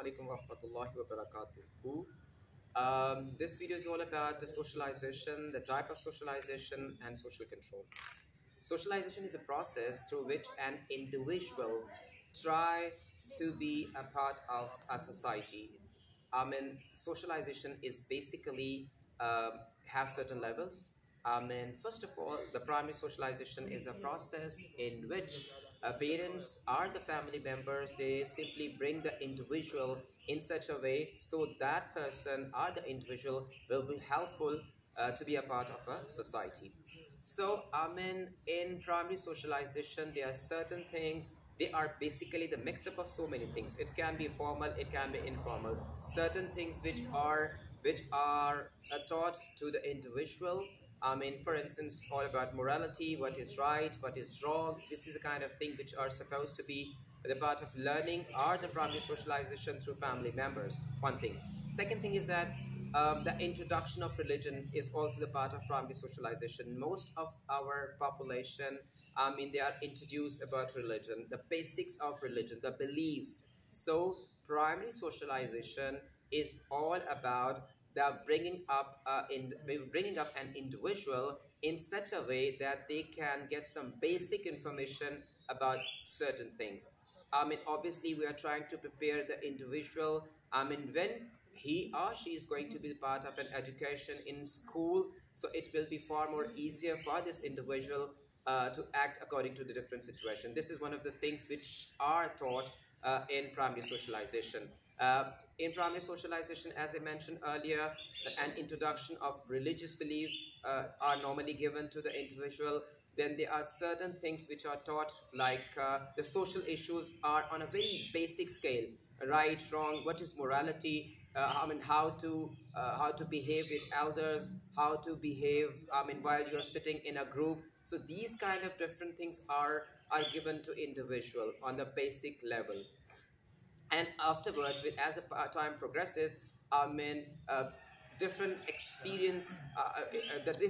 alaikum wa rahmatullahi wa barakatuh. This video is all about the socialization, the type of socialization, and social control. Socialization is a process through which an individual try to be a part of a society. Socialization is basically have certain levels. First of all, the primary socialization is a process in which parents are the family members. They simply bring the individual in such a way so that person or the individual will be helpful to be a part of a society. In primary socialization, there are certain things. They are basically the mix-up of so many things. It can be formal, it can be informal. Certain things which are taught to the individual. For instance, all about morality, what is right, what is wrong. This is the kind of thing which are supposed to be the part of learning or the primary socialization through family members. One thing. Second thing is that the introduction of religion is also the part of primary socialization. Most of our population, they are introduced about religion, the basics of religion, the beliefs. So primary socialization is all about the bringing up an individual in such a way that they can get some basic information about certain things. Obviously, we are trying to prepare the individual. When he or she is going to be part of an education in school, so it will be far more easier for this individual to act according to the different situation. This is one of the things which are taught in primary socialization. In primary socialization, as I mentioned earlier, an introduction of religious belief are normally given to the individual. Then there are certain things which are taught, like the social issues are on a very basic scale: right, wrong, what is morality, how to behave with elders, how to behave while you're sitting in a group. So these kind of different things are given to individual on the basic level. And afterwards, as the time progresses, I mean uh, different experience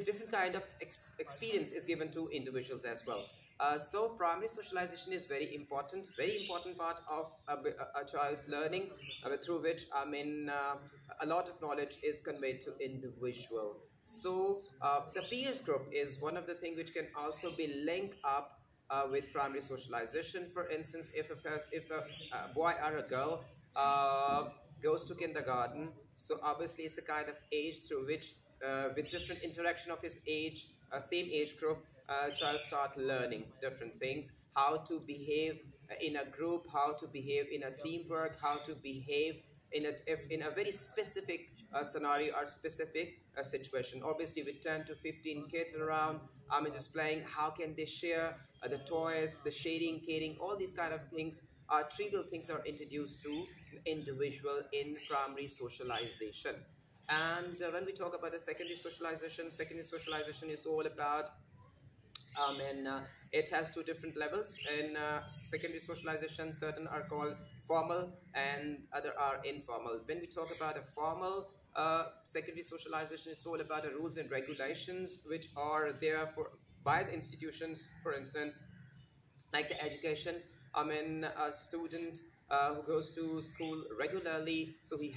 different kind of experience is given to individuals as well. So primary socialization is very important part of a child's learning, through which a lot of knowledge is conveyed to individual. So the peers group is one of the things which can also be linked up with primary socialization. For instance, if a boy or a girl goes to kindergarten, so obviously it's a kind of age through which, with different interaction of his age, same age group, child start learning different things, how to behave in a group, how to behave in a teamwork, how to behave in a very specific scenario or specific situation. Obviously, with 10 to 15 kids around, just playing, how can they share the toys, the sharing, caring, all these kind of things are trivial things are introduced to individual in primary socialization. And when we talk about the secondary socialization is all about and it has two different levels in secondary socialization. Certain are called formal and other are informal. When we talk about a formal secondary socialization, it's all about the rules and regulations which are there for by the institutions. For instance, like the education, a student who goes to school regularly, so he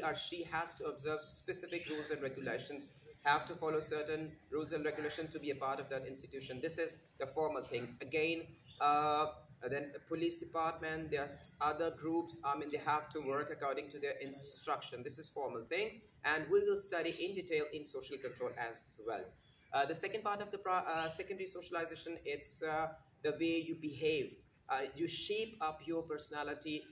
or she has to observe specific rules and regulations, have to follow certain rules and regulations to be a part of that institution. This is the formal thing. Again, then a police department, there's other groups, they have to work according to their instruction. This is formal things, and we will study in detail in social control as well. The second part of the secondary socialization, it's the way you behave. You shape up your personality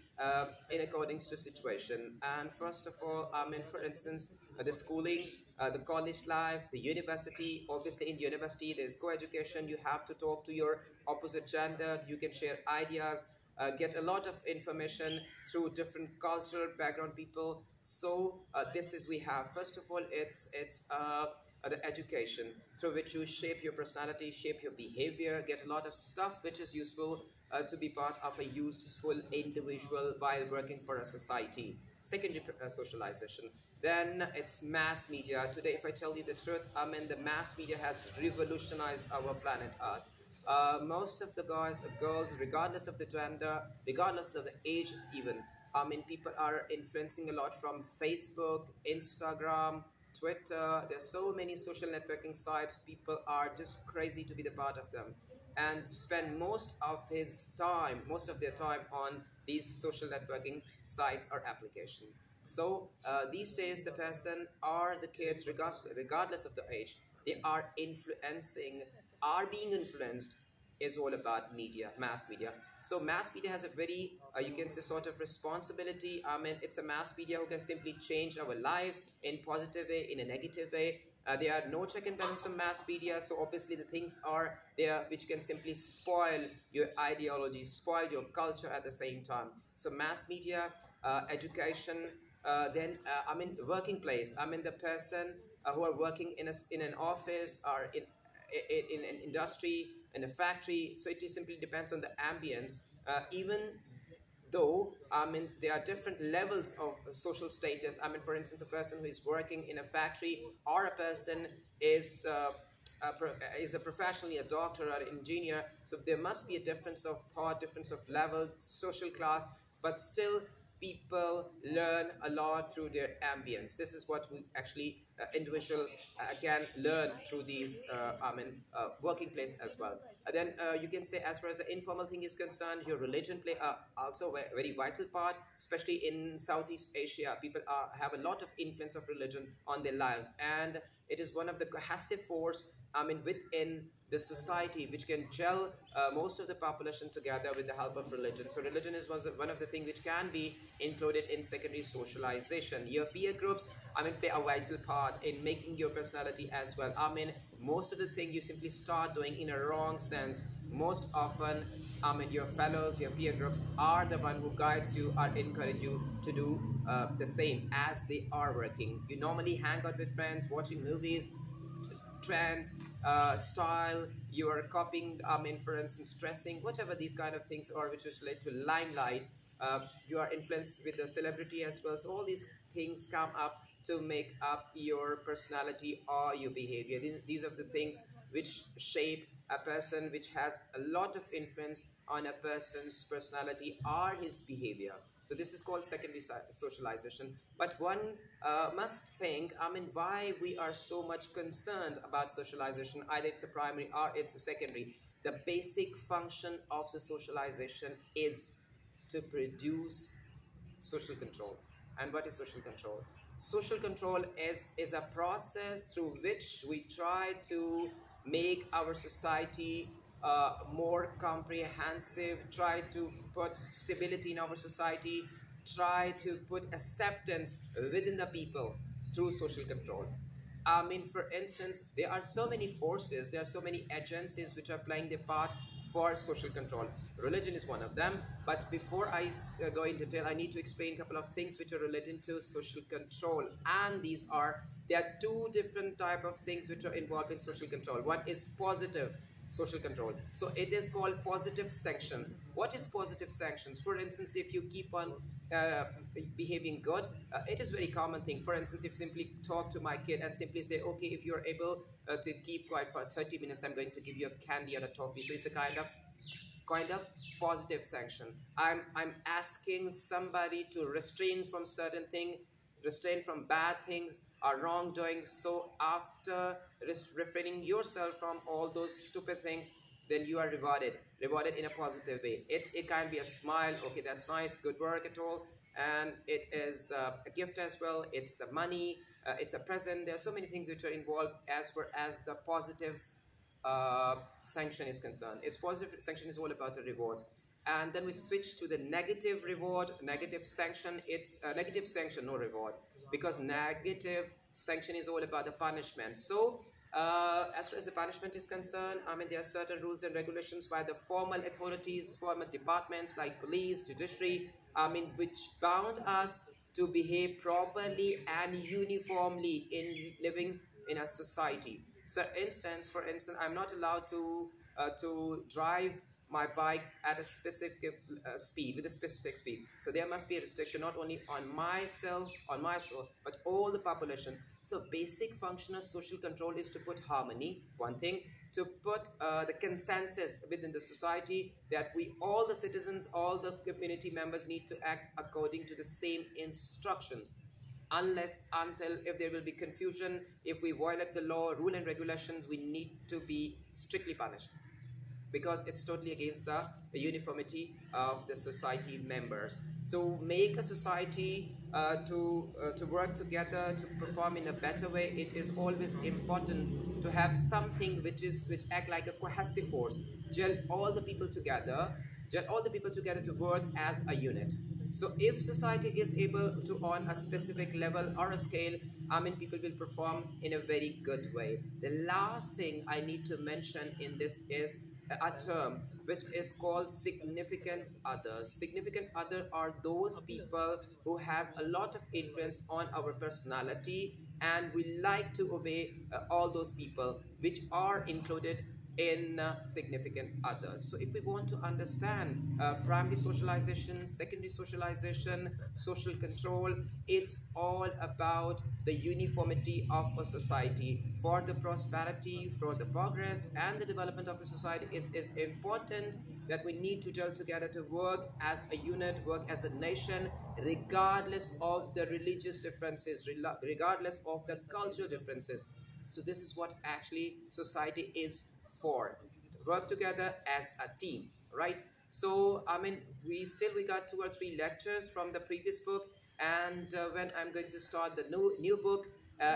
in accordance to situation. And first of all, for instance, the schooling, the college life, the university. Obviously, in university, there's co-education. You have to talk to your opposite gender. You can share ideas, get a lot of information through different cultural background people. So this is we have. First of all, it's the education through which you shape your personality, shape your behavior, get a lot of stuff which is useful to be part of a useful individual while working for a society. Secondary socialization. Then it's mass media. Today, if I tell you the truth, the mass media has revolutionized our planet Earth. Most of the guys or girls, regardless of the gender, regardless of the age even, People are influencing a lot from Facebook, Instagram, Twitter. There's so many social networking sites. People are just crazy to be the part of them and spend most of their time on these social networking sites or application. So these days, the person or the kids, regardless of the age, they are being influenced is all about media, mass media. So mass media has a very, you can say, sort of responsibility. It's a mass media who can simply change our lives in positive way, in a negative way. There are no check and balance on mass media, so obviously the things are there which can simply spoil your ideology, spoil your culture at the same time. So mass media, education, then working place. The person who are working in an office or in an industry, in a factory. So it simply depends on the ambience. Even though there are different levels of social status. For instance, a person who is working in a factory or a person is is a professionally a doctor or an engineer. So there must be a difference of thought, difference of level, social class, but still people learn a lot through their ambience. This is what we actually individual can learn through these working place as well. Then you can say, as far as the informal thing is concerned, your religion play also a very vital part, especially in Southeast Asia. People have a lot of influence of religion on their lives, and it is one of the cohesive force within the society which can gel most of the population together with the help of religion. So religion is one of the things which can be included in secondary socialization. Your peer groups play a vital part in making your personality as well. Most of the thing you simply start doing in a wrong sense. Most often your fellows, your peer groups are the one who guides you or encourage you to do the same as they are working. You normally hang out with friends, watching movies, trends, style, you are copying, for instance, dressing, whatever these kind of things are, which is related to limelight. You are influenced with the celebrity as well. So all these things come up to make up your personality or your behavior. These are the things which shape a person, which has a lot of influence on a person's personality or his behavior. So this is called secondary socialization. But one must think, why we are so much concerned about socialization. Either it's a primary or it's a secondary. The basic function of the socialization is to produce social control. And what is social control? Social control is a process through which we try to make our society more comprehensive, try to put stability in our society, try to put acceptance within the people through social control. For instance, there are so many forces, there are so many agencies which are playing their part for social control. Religion is one of them, but before I go into detail, I need to explain a couple of things which are related to social control. And there are two different type of things which are involved in social control. One is positive social control. So it is called positive sanctions. What is positive sanctions? For instance, if you keep on uh, behaving good, it is very common thing. For instance, if you simply talk to my kid and simply say, okay, if you're able to keep quiet for 30 minutes, I'm going to give you a candy or a toffee. So it's a kind of positive sanction. I'm asking somebody to restrain from certain thing, restrain from bad things or wrongdoing. So after refraining yourself from all those stupid things, then you are rewarded in a positive way. It can be a smile, okay, that's nice, good work at all, and it is a gift as well, it's a money, it's a present. There are so many things which are involved as far as the positive sanction is concerned. Its positive sanction is all about the rewards. And then we switch to the negative reward, negative sanction. It's a negative sanction, no reward, because negative sanction is all about the punishment. So as far as the punishment is concerned, there are certain rules and regulations by the formal authorities, formal departments like police, judiciary, which bound us to behave properly and uniformly in living in a society. So, for instance, I'm not allowed to drive my bike at a specific speed, with a specific speed. So there must be a restriction not only on myself, but all the population. So basic function of social control is to put harmony, one thing, to put the consensus within the society that we, all the citizens, all the community members, need to act according to the same instructions. Unless until if there will be confusion, if we violate the law, rule and regulations, we need to be strictly punished, because it's totally against the uniformity of the society members. To make a society to work together, to perform in a better way, it is always important to have something which act like a cohesive force, gel all the people together, to work as a unit. So if society is able to on a specific level or a scale, I mean, people will perform in a very good way. The last thing I need to mention in this is a term which is called significant others. Significant other are those people who has a lot of influence on our personality, and we like to obey all those people which are included in significant others. So if we want to understand primary socialization, secondary socialization, social control, it's all about the uniformity of a society. For the prosperity, for the progress and the development of a society, it is important that we need to gel together, to work as a unit, work as a nation, regardless of the religious differences, regardless of the cultural differences. So this is what actually society is for: to work together as a team, right? So I mean, we got 2 or 3 lectures from the previous book, and when I'm going to start the new book,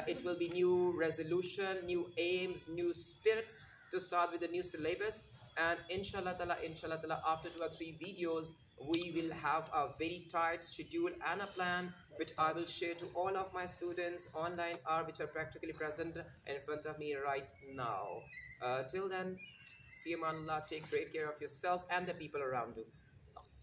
it will be new resolution, new aims, new spirits to start with the new syllabus. And inshallah ta'ala, after 2 or 3 videos, we will have a very tight schedule and a plan which I will share to all of my students online or which are practically present in front of me right now. Till then, fi amanillah, take great care of yourself and the people around you.